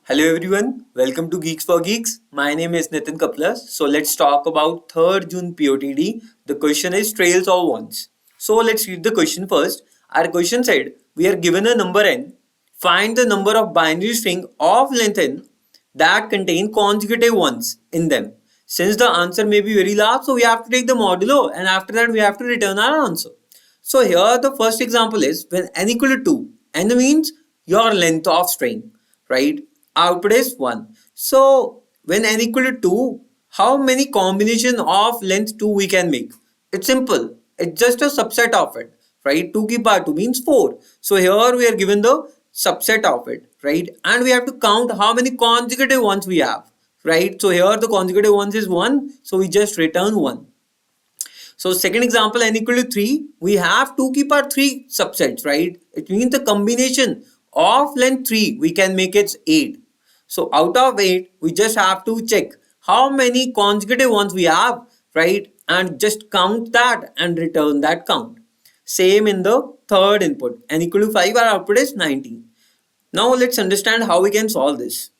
Hello everyone, welcome to Geeks for Geeks. My name is Nitin Kaplas. So let's talk about 3rd June POTD. The question is trails or ones. So let's read the question first. Our question said we are given a number n. Find the number of binary string of length n that contain consecutive ones in them. Since the answer may be very large, so we have to take the modulo and after that we have to return our answer. So here the first example is when n equal to 2, n means your length of string, right? Output is 1. So when n equal to 2, how many combination of length 2 we can make? It's simple. It's just a subset of it, right? 2 ki power 2 means 4. So here we are given the subset of it, right? And we have to count how many consecutive ones we have, right? So here the consecutive ones is 1. So we just return 1. So second example, n equal to 3, we have 2 ki power 3 subsets, right? It means the combination of length 3, we can make it 8. So out of 8, we just have to check how many consecutive ones we have, right? And just count that and return that count. Same in the third input, n equal to 5, our output is 19. Now let's understand how we can solve this.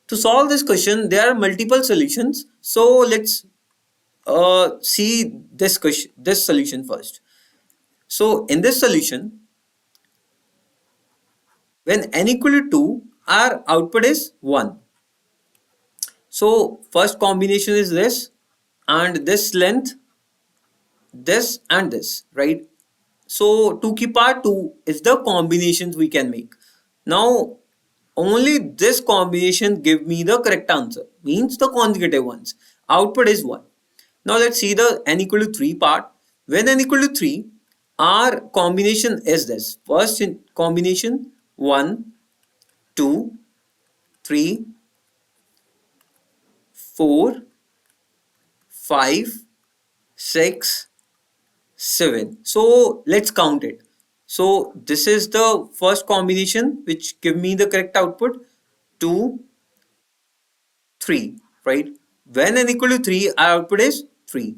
To solve this question, there are multiple solutions. So let's see this question, this solution first. So in this solution, when n equal to 2, our output is 1. So first combination is this and this length, this and this, right? So 2 ki power 2 is the combinations we can make. Now only this combination give me the correct answer, means the consecutive ones. Output is 1. Now let's see the n equal to 3 part. When n equal to 3, our combination is this. First in combination 1, 2, 3, 4, 5, 6, 7. So let's count it. So this is the first combination which give me the correct output. 2, 3, right? When n equal to 3, our output is 3.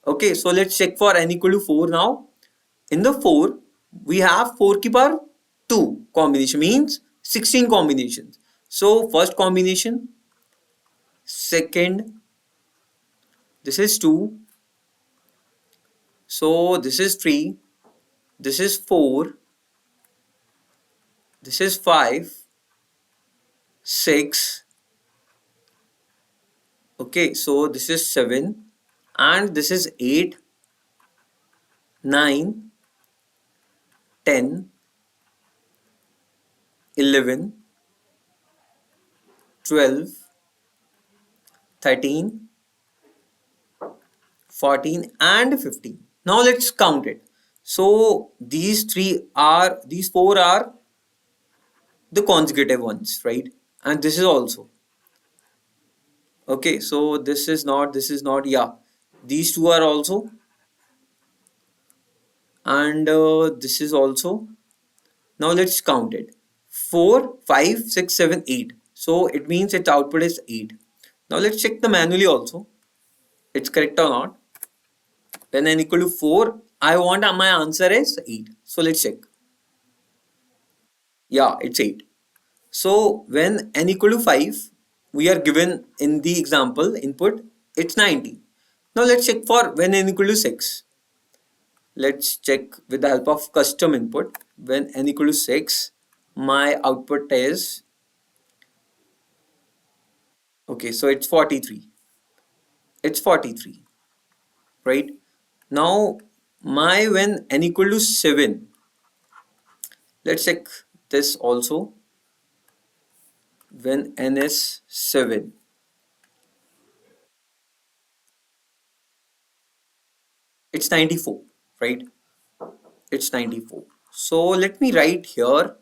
Okay, so let's check for n equal to 4 now. In the 4, we have 4 ki power 2 combination, means 16 combinations. So first combination, second, this is 2, so this is 3, this is 4, this is 5, 6, okay, so this is 7, and this is 8, 9, 10, 11, 12, 13, 14 and 15. Now let's count it. So these four are the consecutive ones, right? And this is also. Okay, so this is not, yeah. These two are also. And this is also. Now let's count it. 4, 5, 6, 7, 8. So it means its output is 8. Now let's check the manually also. It's correct or not. When n equal to 4, I want my answer is 8. So let's check. Yeah, it's 8. So when n equal to 5, we are given in the example input, it's 90. Now let's check for when n equal to 6. Let's check with the help of custom input. When n equal to 6, my output is, okay, so it's 43. It's 43, right? Now my when n equal to 7, let's check this also. When n is 7, it's 94, right? It's 94. So let me write here.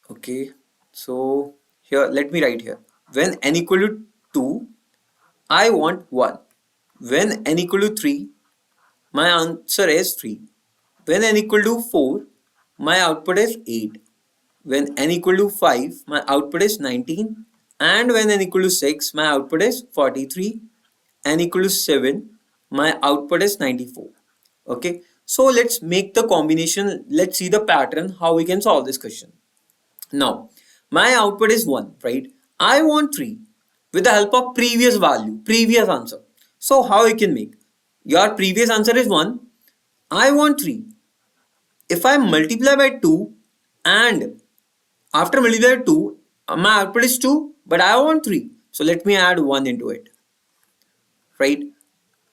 Okay, so here let me write here. When n equal to 2, I want 1. When n equal to 3, my answer is 3. When n equal to 4, my output is 8. When n equal to 5, my output is 19. And when n equal to 6, my output is 43. N equal to 7, my output is 94. Okay, so let's make the combination. Let's see the pattern, how we can solve this question. Now, my output is 1, right? I want 3 with the help of previous value, previous answer. So, how you can make? Your previous answer is 1. I want 3. If I multiply by 2 and after multiply by 2, my output is 2, but I want 3. So, let me add 1 into it, right?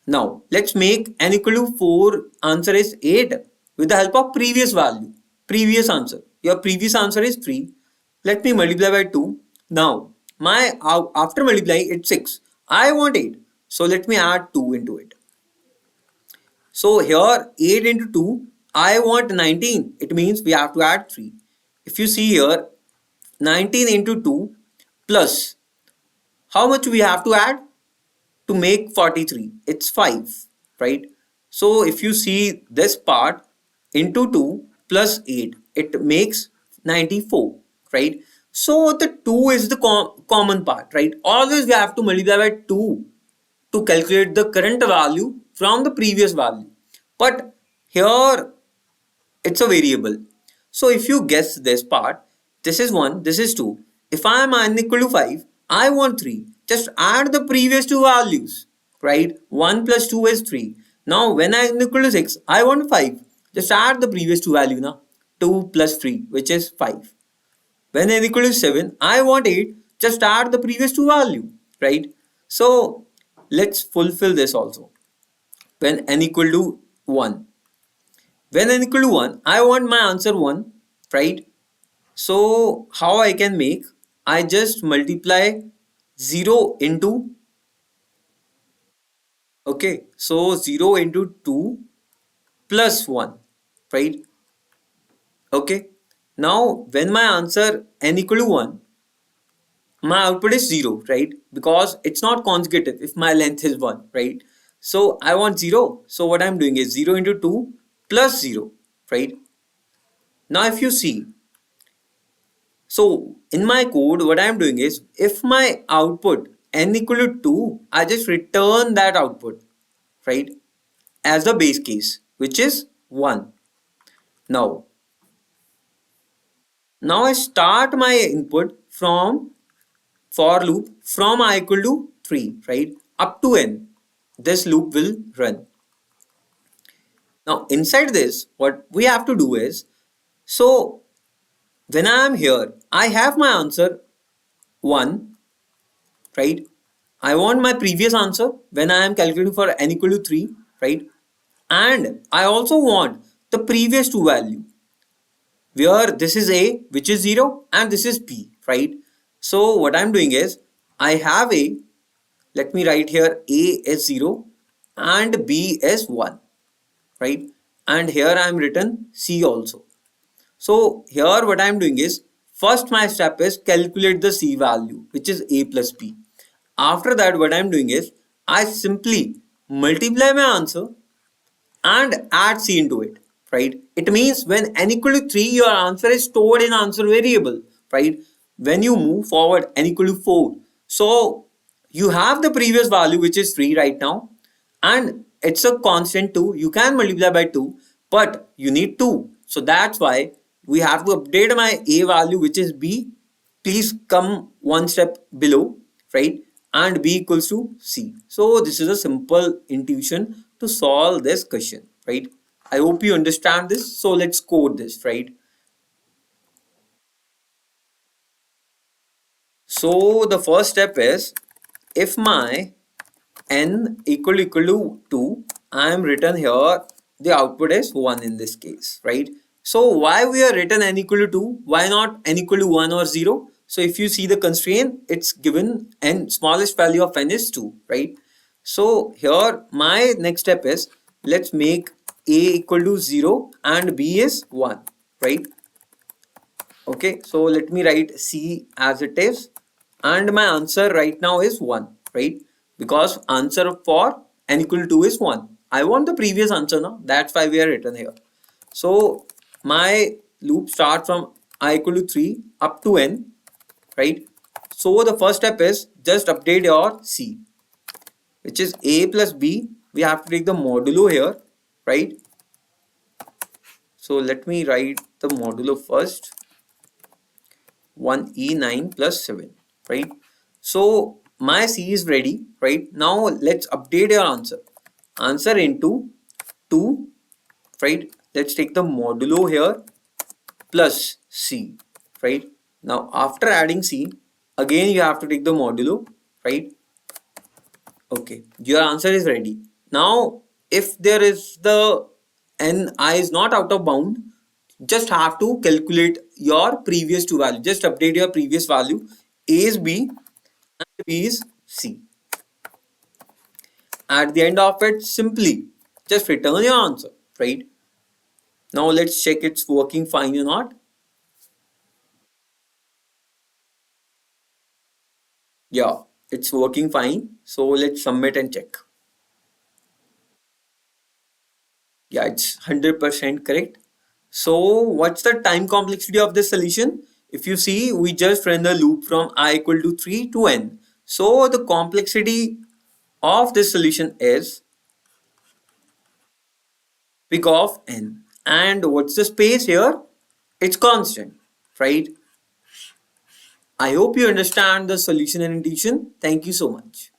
Now, let's make n equal to 4, answer is 8 with the help of previous value, previous answer. Your previous answer is 3. Let me multiply by 2. Now, my after multiplying it's 6. I want 8. So, let me add 2 into it. So, here 8 into 2, I want 19. It means we have to add 3. If you see here, 19 into 2 plus how much we have to add? To make 43, it's 5, right? So if you see this part into 2 plus 8, it makes 94, right? So the 2 is the common part, right? Always we have to multiply by 2 to calculate the current value from the previous value, but here it's a variable. So if you guess this part, this is 1, this is 2. If I am unequal to 5, I want 3. Just add the previous two values, right? 1 plus 2 is 3. Now when I am equal to 6, I want 5. Just add the previous two value now. 2 plus 3, which is 5. When n equal to 7, I want 8. Just add the previous two value, right? So let's fulfill this also. When n equal to 1. When n equal to 1, I want my answer 1, right? So how I can make? I just multiply 0 into, okay, so 0 into 2 plus 1, right? Okay. Now when my answer n equal to 1, my output is 0, right? Because it's not consecutive if my length is 1, right? So I want 0. So what I'm doing is 0 into 2 plus 0, right? Now if you see, so in my code, what I'm doing is if my output n equal to 2, I just return that output, right? As the base case, which is 1. Now, now I start my input from for loop from I equal to 3, right? Up to n. This loop will run. Now inside this, what we have to do is, so when I am here, I have my answer 1, right? I want my previous answer when I am calculating for n equal to 3, right? And I also want the previous two value where this is a which is 0 and this is b, right? So what I'm doing is I have a, let me write here a is 0 and b is 1, right? And here I am written c also. So here what I am doing is first my step is calculate the c value which is a plus b. After that what I am doing is I simply multiply my answer and add c into it, right? It means when n equal to 3 your answer is stored in answer variable, right? When you move forward n equal to 4, so you have the previous value which is 3 right now and it's a constant 2, you can multiply by 2 but you need 2, so that's why we have to update my a value which is b. Please come one step below, right? And b equals to c. So this is a simple intuition to solve this question, right? I hope you understand this. So let's code this, right? So the first step is if my n equal to 2, I am written here the output is 1 in this case, right? So why we are written n equal to 2? Why not n equal to 1 or 0? So if you see the constraint, it's given n smallest value of n is 2, right? So here my next step is let's make a equal to 0 and b is 1, right? Okay, so let me write c as it is and my answer right now is 1, right? Because answer for n equal to 2 is 1. I want the previous answer now, that's why we are written here. So my loop starts from I equal to 3 up to n, right? So the first step is just update your c, which is a plus b. We have to take the modulo here, right? So let me write the modulo first. 1e9 plus 7, right? So my C is ready, right? Now let's update your answer. Answer into 2, right? Let's take the modulo here plus C, right? Now after adding C, again you have to take the modulo, right? Okay, your answer is ready. Now if there is the ni is not out of bound, just have to calculate your previous two value. Just update your previous value. A is B and B is C. At the end of it, simply just return your answer, right? Now let's check it's working fine or not. Yeah, it's working fine. So let's submit and check. Yeah, it's 100% correct. So what's the time complexity of this solution? If you see, we just ran the loop from I equal to 3 to n. So the complexity of this solution is big of n. And what's the space here? It's constant, right? I hope you understand the solution and intuition. Thank you so much.